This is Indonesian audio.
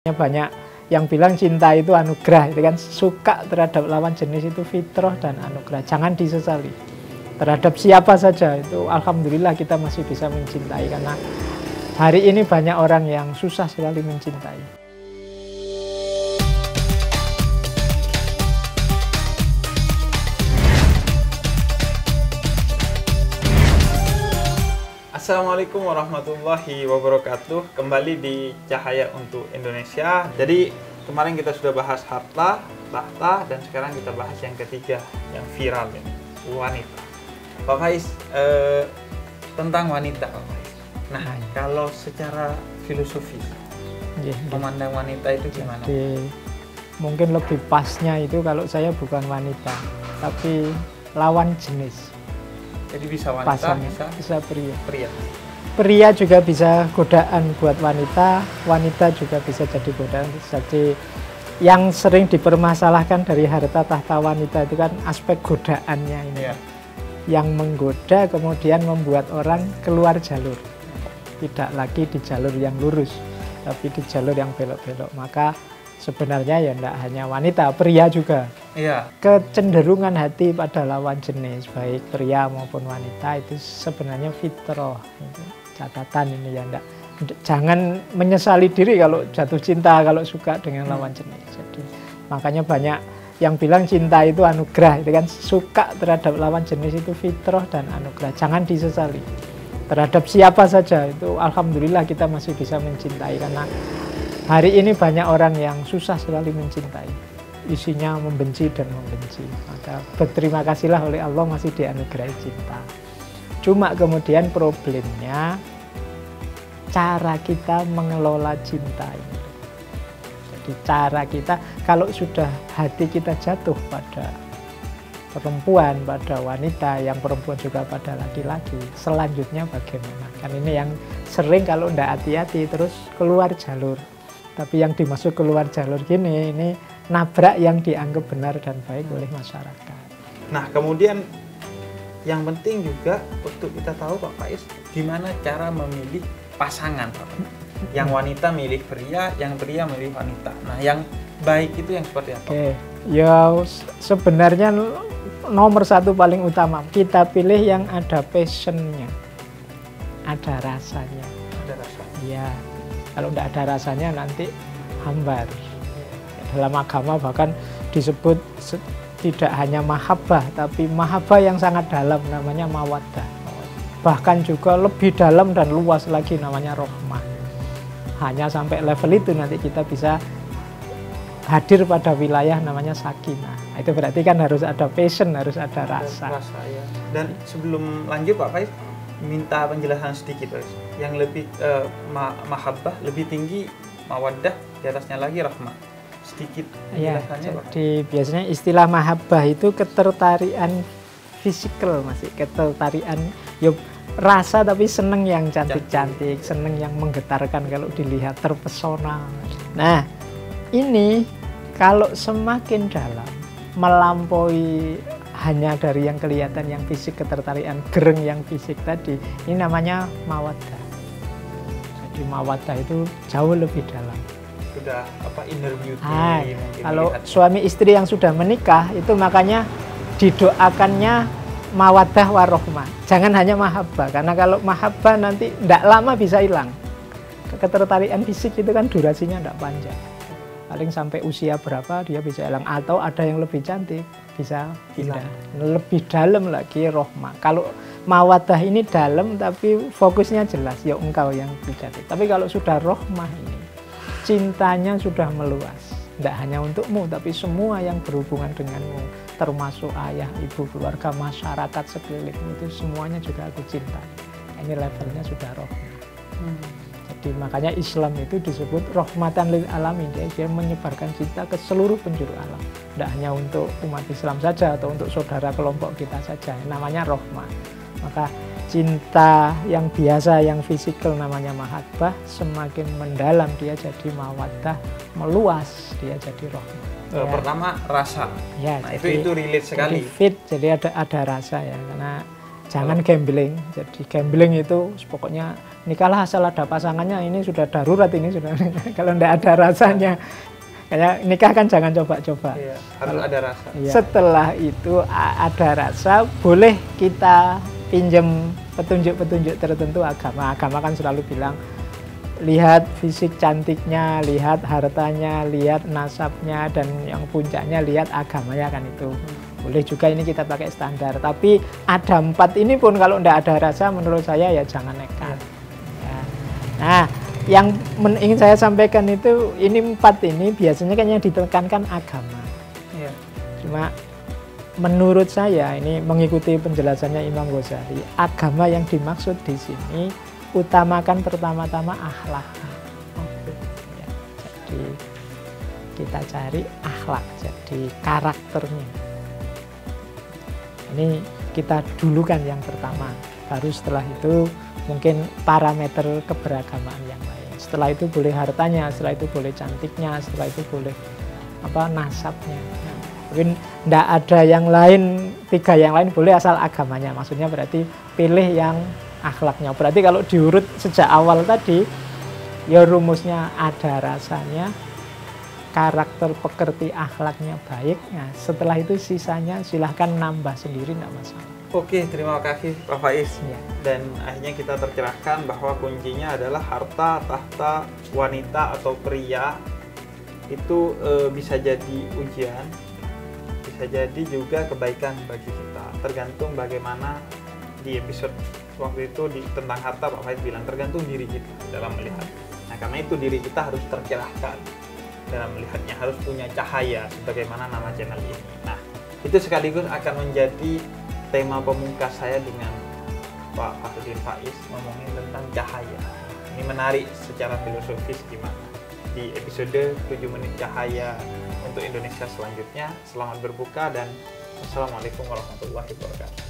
Banyak yang bilang cinta itu anugerah, itu kan suka terhadap lawan jenis itu fitrah dan anugerah. Jangan disesali. Terhadap siapa saja itu alhamdulillah kita masih bisa mencintai, karena hari ini banyak orang yang susah sekali mencintai. Assalamualaikum warahmatullahi wabarakatuh. Kembali di Cahaya untuk Indonesia. Jadi kemarin kita sudah bahas harta, tahta, dan sekarang kita bahas yang ketiga, yang viral ini, wanita. Pak Faiz, tentang wanita, Pak Faiz. Nah, kalau secara filosofis, memandang wanita itu gimana? Jadi, mungkin lebih pasnya itu kalau saya bukan wanita, tapi lawan jenis. Jadi bisa wanita, bisa pria. Pria juga bisa godaan buat wanita, wanita juga bisa jadi godaan. Jadi yang sering dipermasalahkan dari harta tahta wanita itu kan aspek godaannya ini. Yeah. Yang menggoda kemudian membuat orang keluar jalur. Tidak lagi di jalur yang lurus, tapi di jalur yang belok-belok. Maka sebenarnya ya tidak hanya wanita, pria juga. Iya. Kecenderungan hati pada lawan jenis, baik pria maupun wanita, itu sebenarnya fitrah. Itu catatan ini ya, jangan menyesali diri kalau jatuh cinta, kalau suka dengan lawan jenis. Jadi makanya banyak yang bilang cinta itu anugerah, itu kan suka terhadap lawan jenis itu fitrah dan anugerah. Jangan disesali. Terhadap siapa saja itu alhamdulillah kita masih bisa mencintai, karena hari ini banyak orang yang susah sekali mencintai. Isinya membenci dan membenci. Maka berterima kasihlah oleh Allah masih dianugerahi cinta. Cuma kemudian problemnya cara kita mengelola cinta ini. Jadi cara kita, kalau sudah hati kita jatuh pada perempuan, pada wanita, yang perempuan juga pada laki-laki, selanjutnya bagaimana? Kan ini yang sering kalau tidak hati-hati terus keluar jalur. Tapi yang dimaksud keluar jalur gini, ini nabrak yang dianggap benar dan baik oleh masyarakat. Nah, kemudian yang penting juga untuk kita tahu Pak Faiz, gimana cara memilih pasangan, Pak. Yang wanita milih pria, yang pria milih wanita. Nah, yang baik itu yang seperti apa? Oke, ya sebenarnya nomor satu paling utama, kita pilih yang ada passionnya, ada rasanya. Ada rasanya. Ya, kalau tidak ada rasanya nanti hambar. Dalam agama bahkan disebut tidak hanya mahabbah, tapi mahabbah yang sangat dalam namanya mawaddah. Bahkan juga lebih dalam dan luas lagi namanya rahmah. Hanya sampai level itu nanti kita bisa hadir pada wilayah namanya sakinah. Itu berarti kan harus ada passion, harus ada rasa. Ya. Dan sebelum lanjut Pak Faiz, minta penjelasan sedikit Faiz. Yang lebih mahabbah lebih tinggi, mawaddah di atasnya lagi rahmah. Sedikit penjelasannya, Pak. Jadi biasanya istilah mahabbah itu ketertarikan fisikal, masih ketertarikan yuk, rasa tapi seneng yang cantik-cantik, seneng yang menggetarkan kalau dilihat, terpesona. Nah, ini kalau semakin dalam, melampaui hanya dari yang kelihatan yang fisik, ketertarikan gereng yang fisik tadi, ini namanya mawaddah. Jadi mawaddah itu jauh lebih dalam. Sudah inner beauty. Kalau suami istri yang sudah menikah itu makanya didoakannya mawaddah warohmah. Jangan hanya mahabbah, karena kalau mahabbah nanti tidak lama bisa hilang. Ketertarikan fisik itu kan durasinya tidak panjang. Paling sampai usia berapa dia bisa hilang, atau ada yang lebih cantik bisa hilang. Lebih dalam lagi rohmah. Kalau mawaddah ini dalam tapi fokusnya jelas, ya engkau yang cantik. Tapi kalau sudah rohmah ini, cintanya sudah meluas. Tidak hanya untukmu, tapi semua yang berhubungan denganmu, termasuk ayah, ibu, keluarga, masyarakat sekelilingmu, itu semuanya juga aku cinta. Ini levelnya sudah rohmah. Jadi makanya Islam itu disebut rahmatan lil alamin. Dia menyebarkan cinta ke seluruh penjuru alam. Tidak hanya untuk umat Islam saja atau untuk saudara kelompok kita saja. Namanya rahmah. Maka cinta yang biasa, yang fisikal namanya mahabbah, semakin mendalam dia jadi mawaddah, meluas dia jadi rahmah. Pertama rasa. Ya, nah jadi, itu relate sekali. Jadi fit, jadi ada rasa ya, karena Jangan gambling. Jadi gambling itu pokoknya nikahlah asal ada pasangannya, ini sudah darurat, ini sudah kalau tidak ada rasanya. Kayak nikah kan jangan coba-coba. Iya, harus ada rasa. Iya. Setelah itu ada rasa, boleh kita pinjam petunjuk-petunjuk tertentu agama. Agama kan selalu bilang, lihat fisik cantiknya, lihat hartanya, lihat nasabnya, dan yang puncaknya lihat agamanya kan itu. Boleh juga ini kita pakai standar. Tapi ada 4 ini pun kalau tidak ada rasa, menurut saya ya jangan nekat. Ya. Nah, yang ingin saya sampaikan itu, ini 4 ini biasanya kan yang ditekankan agama. Iya. Cuma menurut saya, ini mengikuti penjelasannya Imam Ghazali, agama yang dimaksud di sini utamakan pertama-tama akhlak. Ya, jadi kita cari akhlak, jadi karakternya. Ini kita dulukan yang pertama. Baru setelah itu mungkin parameter keberagamaan yang lain. Setelah itu boleh hartanya, setelah itu boleh cantiknya, setelah itu boleh nasabnya. Nah, mungkin tidak ada yang lain, 3 yang lain boleh asal agamanya. Maksudnya berarti pilih yang akhlaknya. Berarti kalau diurut sejak awal tadi, ya rumusnya ada rasanya, karakter pekerti akhlaknya baik. Nah, setelah itu sisanya silahkan nambah sendiri, tidak masalah. Oke, terima kasih Pak Faiz. Ya. Dan akhirnya kita tercerahkan bahwa kuncinya adalah harta, tahta, wanita atau pria itu bisa jadi ujian, bisa jadi juga kebaikan bagi kita. Tergantung bagaimana di episode waktu itu tentang harta, Pak Faiz bilang tergantung diri kita dalam melihat. Nah, karena itu diri kita harus tercerahkan dalam melihatnya, harus punya cahaya sebagaimana nama channel ini. Nah, itu sekaligus akan menjadi tema pemungkas saya dengan Pak Fahrudin Faiz ngomongin tentang cahaya. Ini menarik secara filosofis gimana. Di episode 7 menit cahaya untuk Indonesia selanjutnya. Selamat berbuka dan wassalamualaikum warahmatullahi wabarakatuh.